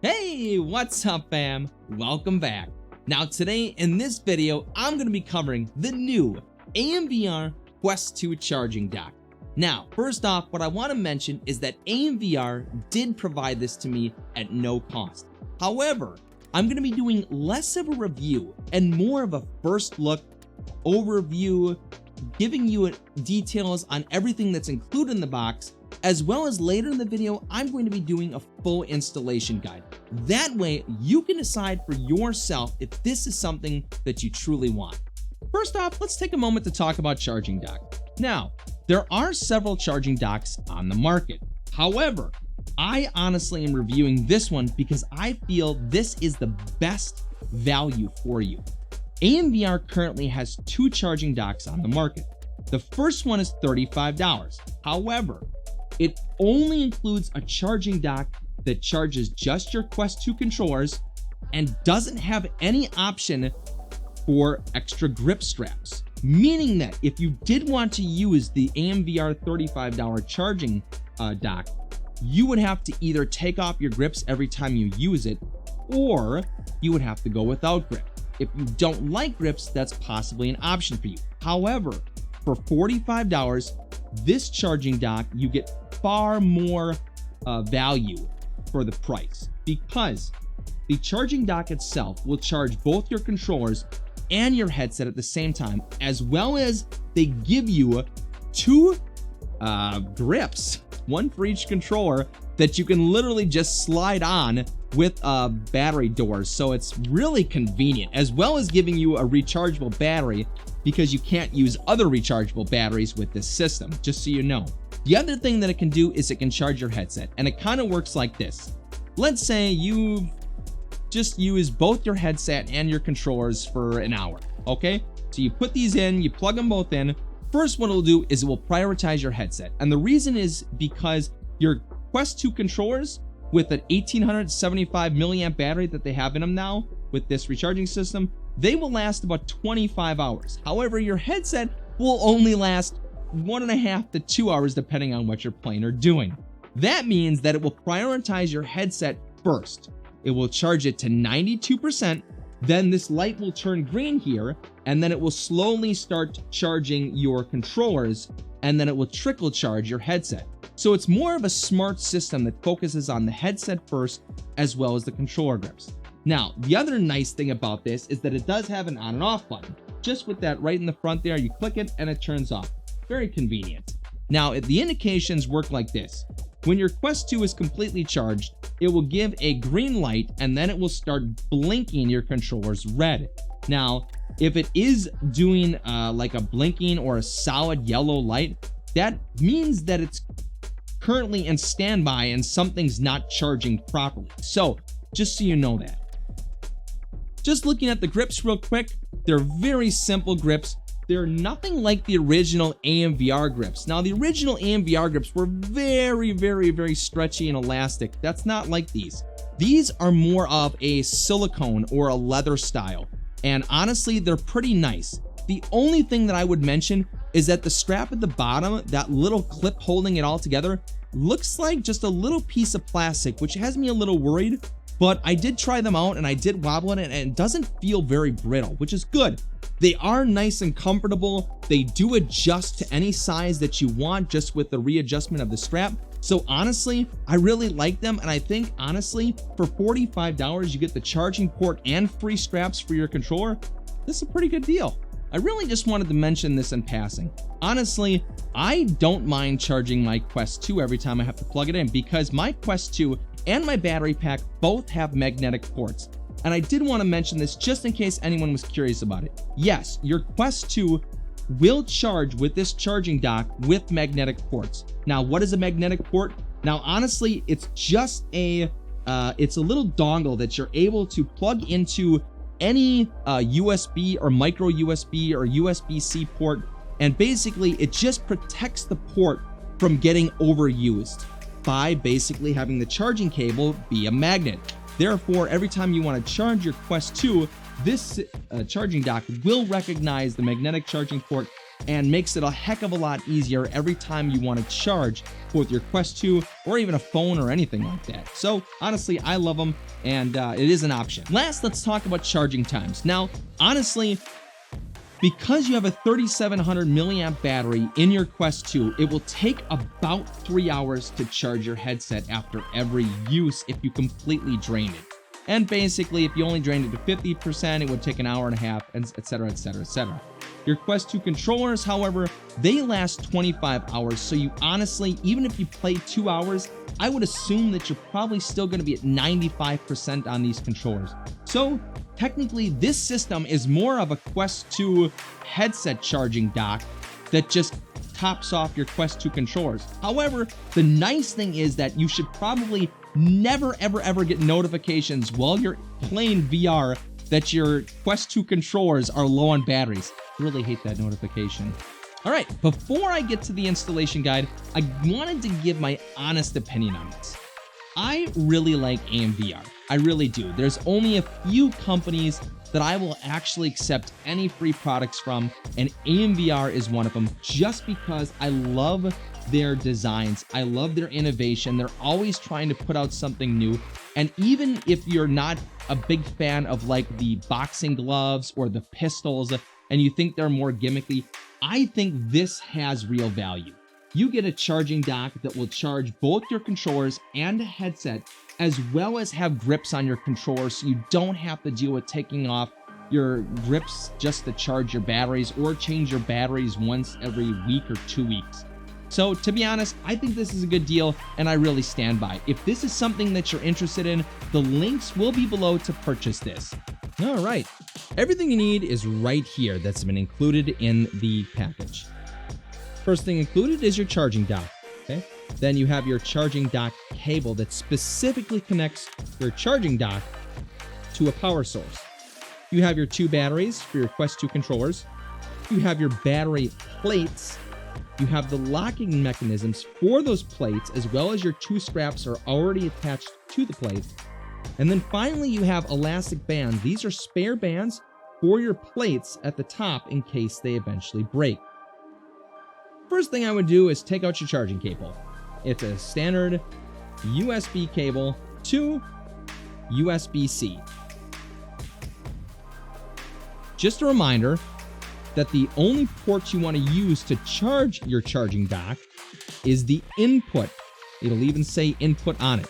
Hey, what's up fam? Welcome back. Now today in this video, I'm going to be covering the new AMVR Quest 2 charging dock. Now, first off, what I want to mention is that AMVR did provide this to me at no cost. However, I'm going to be doing less of a review and more of a first look overview, giving you details on everything that's included in the box, as well as later in the video, I'm going to be doing a full installation guide. That way, you can decide for yourself if this is something that you truly want. First off, let's take a moment to talk about charging dock. Now, there are several charging docks on the market. However, I honestly am reviewing this one because I feel this is the best value for you. AMVR currently has two charging docks on the market. The first one is $35. However, it only includes a charging dock that charges just your Quest 2 controllers and doesn't have any option for extra grip straps. Meaning that if you did want to use the AMVR $35 charging dock, you would have to either take off your grips every time you use it, or you would have to go without grip. If you don't like grips, that's possibly an option for you. However, for $45, this charging dock, you get far more value for the price, because the charging dock itself will charge both your controllers and your headset at the same time, as well as they give you two grips, one for each controller, that you can literally just slide on with battery doors. So it's really convenient, as well as giving you a rechargeable battery, because you can't use other rechargeable batteries with this system, just so you know. The other thing that it can do is it can charge your headset, and it kind of works like this. Let's say you just use both your headset and your controllers for an hour, okay? So you put these in, you plug them both in. First, what it'll do is it will prioritize your headset, and the reason is because your Quest 2 controllers, with an 1875 milliamp battery that they have in them now with this recharging system, they will last about 25 hours. However, your headset will only last 1.5 to 2 hours depending on what you're playing or doing. That means that it will prioritize your headset first. It will charge it to 92%, then this light will turn green here, and then it will slowly start charging your controllers, and then it will trickle charge your headset. So it's more of a smart system that focuses on the headset first, as well as the controller grips. Now, the other nice thing about this is that it does have an on and off button. Just with that right in the front there, you click it and it turns off. Very convenient. Now, the indications work like this. When your Quest 2 is completely charged, it will give a green light, and then it will start blinking your controllers red. Now, if it is doing like a blinking or a solid yellow light, that means that it's currently in standby and something's not charging properly. So, just so you know that. Just looking at the grips real quick, they're very simple grips. They're nothing like the original AMVR grips. Now, the original AMVR grips were very stretchy and elastic. That's not like these. These are more of a silicone or a leather style, and honestly, they're pretty nice. The only thing that I would mention is that the strap at the bottom, that little clip holding it all together, looks like just a little piece of plastic, which has me a little worried. But I did try them out and I did wobble it, and it doesn't feel very brittle, which is good. They are nice and comfortable. They do adjust to any size that you want just with the readjustment of the strap. So honestly, I really like them, and I think honestly, for $45, you get the charging port and free straps for your controller. This is a pretty good deal. I really just wanted to mention this in passing. Honestly, I don't mind charging my Quest 2 every time I have to plug it in, because my Quest 2 and my battery pack both have magnetic ports. And I did want to mention this just in case anyone was curious about it. Yes, your Quest 2 will charge with this charging dock with magnetic ports. Now, what is a magnetic port? Now, honestly, it's just it's a little dongle that you're able to plug into any USB or micro USB or USB-C port, and basically it just protects the port from getting overused by basically having the charging cable be a magnet. Therefore, every time you want to charge your Quest 2, this charging dock will recognize the magnetic charging port and makes it a heck of a lot easier every time you want to charge both your Quest 2 or even a phone or anything like that. So honestly, I love them, and it is an option. Last, let's talk about charging times. Now, honestly, because you have a 3700 milliamp battery in your Quest 2, it will take about 3 hours to charge your headset after every use if you completely drain it. And basically, if you only drained it to 50%, it would take an hour and a half, etc., etc., etc. Your Quest 2 controllers, however, they last 25 hours, so you honestly, even if you play 2 hours, I would assume that you're probably still going to be at 95% on these controllers. So technically, this system is more of a Quest 2 headset charging dock that just tops off your Quest 2 controllers. However, the nice thing is that you should probably never, ever get notifications while you're playing VR that your Quest 2 controllers are low on batteries. Really hate that notification. All right, before I get to the installation guide, I wanted to give my honest opinion on this. I really like AMVR. I really do. There's only a few companies that I will actually accept any free products from, and AMVR is one of them, just because I love their designs. I love their innovation. They're always trying to put out something new. And even if you're not a big fan of like the boxing gloves or the pistols and you think they're more gimmicky, I think this has real value. You get a charging dock that will charge both your controllers and a headset, as well as have grips on your controllers, so you don't have to deal with taking off your grips just to charge your batteries or change your batteries once every week or 2 weeks. So to be honest, I think this is a good deal, and I really stand by. If this is something that you're interested in, the links will be below to purchase this. All right, everything you need is right here that's been included in the package. First thing included is your charging dock, okay? Then you have your charging dock cable that specifically connects your charging dock to a power source. You have your 2 batteries for your Quest 2 controllers. You have your battery plates. You have the locking mechanisms for those plates, as well as your 2 straps are already attached to the plate. And then finally, you have elastic bands. These are spare bands for your plates at the top in case they eventually break. First thing I would do is take out your charging cable. It's a standard USB cable to USB-C. Just a reminder that the only port you want to use to charge your charging dock is the input. It'll even say input on it.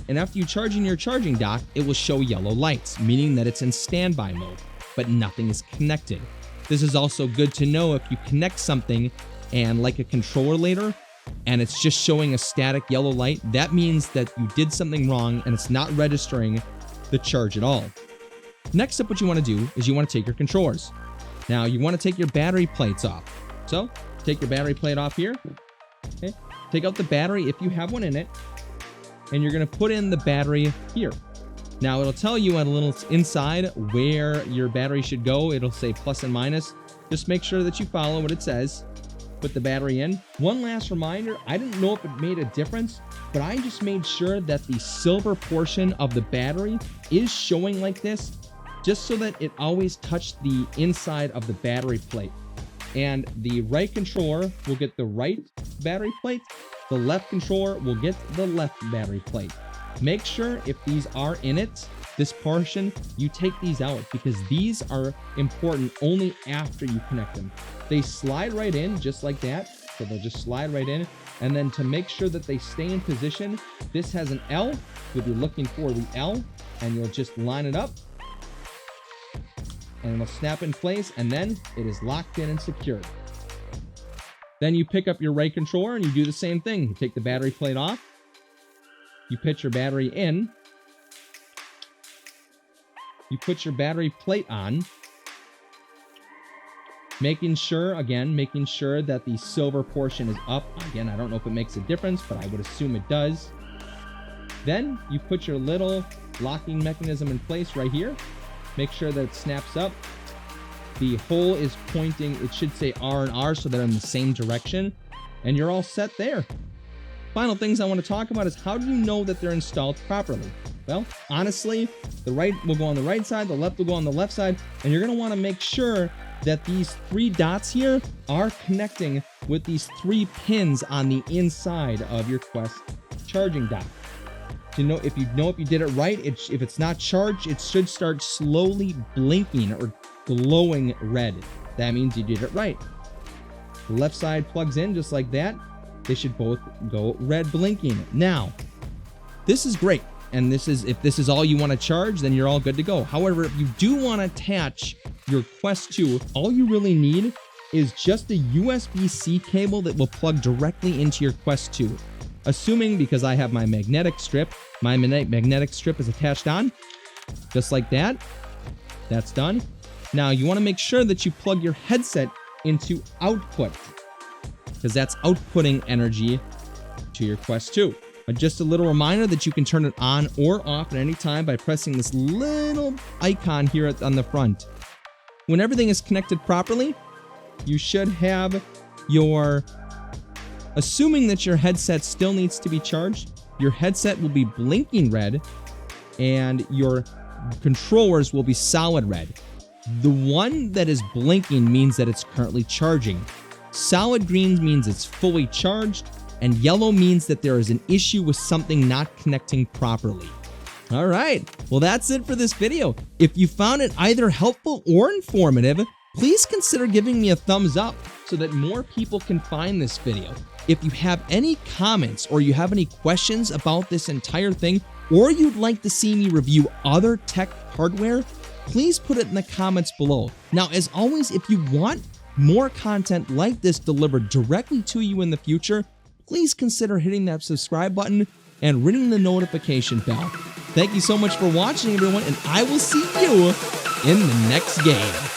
And after you charge in your charging dock, it will show yellow lights, meaning that it's in standby mode, but nothing is connected. This is also good to know if you connect something and like a controller later, and it's just showing a static yellow light, that means that you did something wrong and it's not registering the charge at all. Next up, what you want to do is you want to take your controllers. Now, you want to take your battery plates off. So, take your battery plate off here. Okay. Take out the battery if you have one in it, and you're going to put in the battery here. Now, it'll tell you on a little inside where your battery should go. It'll say plus and minus. Just make sure that you follow what it says. Put the battery in. One last reminder, I didn't know if it made a difference, but I just made sure that the silver portion of the battery is showing like this, just so that it always touched the inside of the battery plate. And the right controller will get the right battery plate, the left controller will get the left battery plate. Make sure if these are in it, this portion, you take these out, because these are important only after you connect them. They slide right in just like that, so they'll just slide right in. And then to make sure that they stay in position, this has an L. You'll be looking for the L, and you'll just line it up, and it'll snap in place, and then it is locked in and secured. Then you pick up your right controller and you do the same thing. You take the battery plate off, you put your battery in, you put your battery plate on, making sure that the silver portion is up. Again, I don't know if it makes a difference, but I would assume it does. Then you put your little locking mechanism in place right here. Make sure that it snaps up. The hole is pointing, it should say R and R, so they're in the same direction, and you're all set there. Final things I want to talk about is how do you know that they're installed properly? Well, honestly, the right will go on the right side, the left will go on the left side, and you're going to want to make sure that these 3 dots here are connecting with these 3 pins on the inside of your Quest charging dock. To know if you did it right, if it's not charged, it should start slowly blinking or glowing red. That means you did it right. The left side plugs in just like that. They should both go red blinking. Now, this is great. And if this is all you want to charge, then you're all good to go. However, if you do want to attach your Quest 2, all you really need is just a USB-C cable that will plug directly into your Quest 2. Assuming, because I have my magnetic strip is attached on, just like that. That's done. Now, you want to make sure that you plug your headset into output, because that's outputting energy to your Quest 2. Just a little reminder that you can turn it on or off at any time by pressing this little icon here on the front. When everything is connected properly, you should have your, assuming that your headset still needs to be charged, your headset will be blinking red and your controllers will be solid red. The one that is blinking means that it's currently charging. Solid green means it's fully charged, and yellow means that there is an issue with something not connecting properly. All right, well, that's it for this video. If you found it either helpful or informative, please consider giving me a thumbs up so that more people can find this video. If you have any comments or you have any questions about this entire thing, or you'd like to see me review other tech hardware, please put it in the comments below. Now, as always, if you want more content like this delivered directly to you in the future, please consider hitting that subscribe button and ringing the notification bell. Thank you so much for watching, everyone, and I will see you in the next game.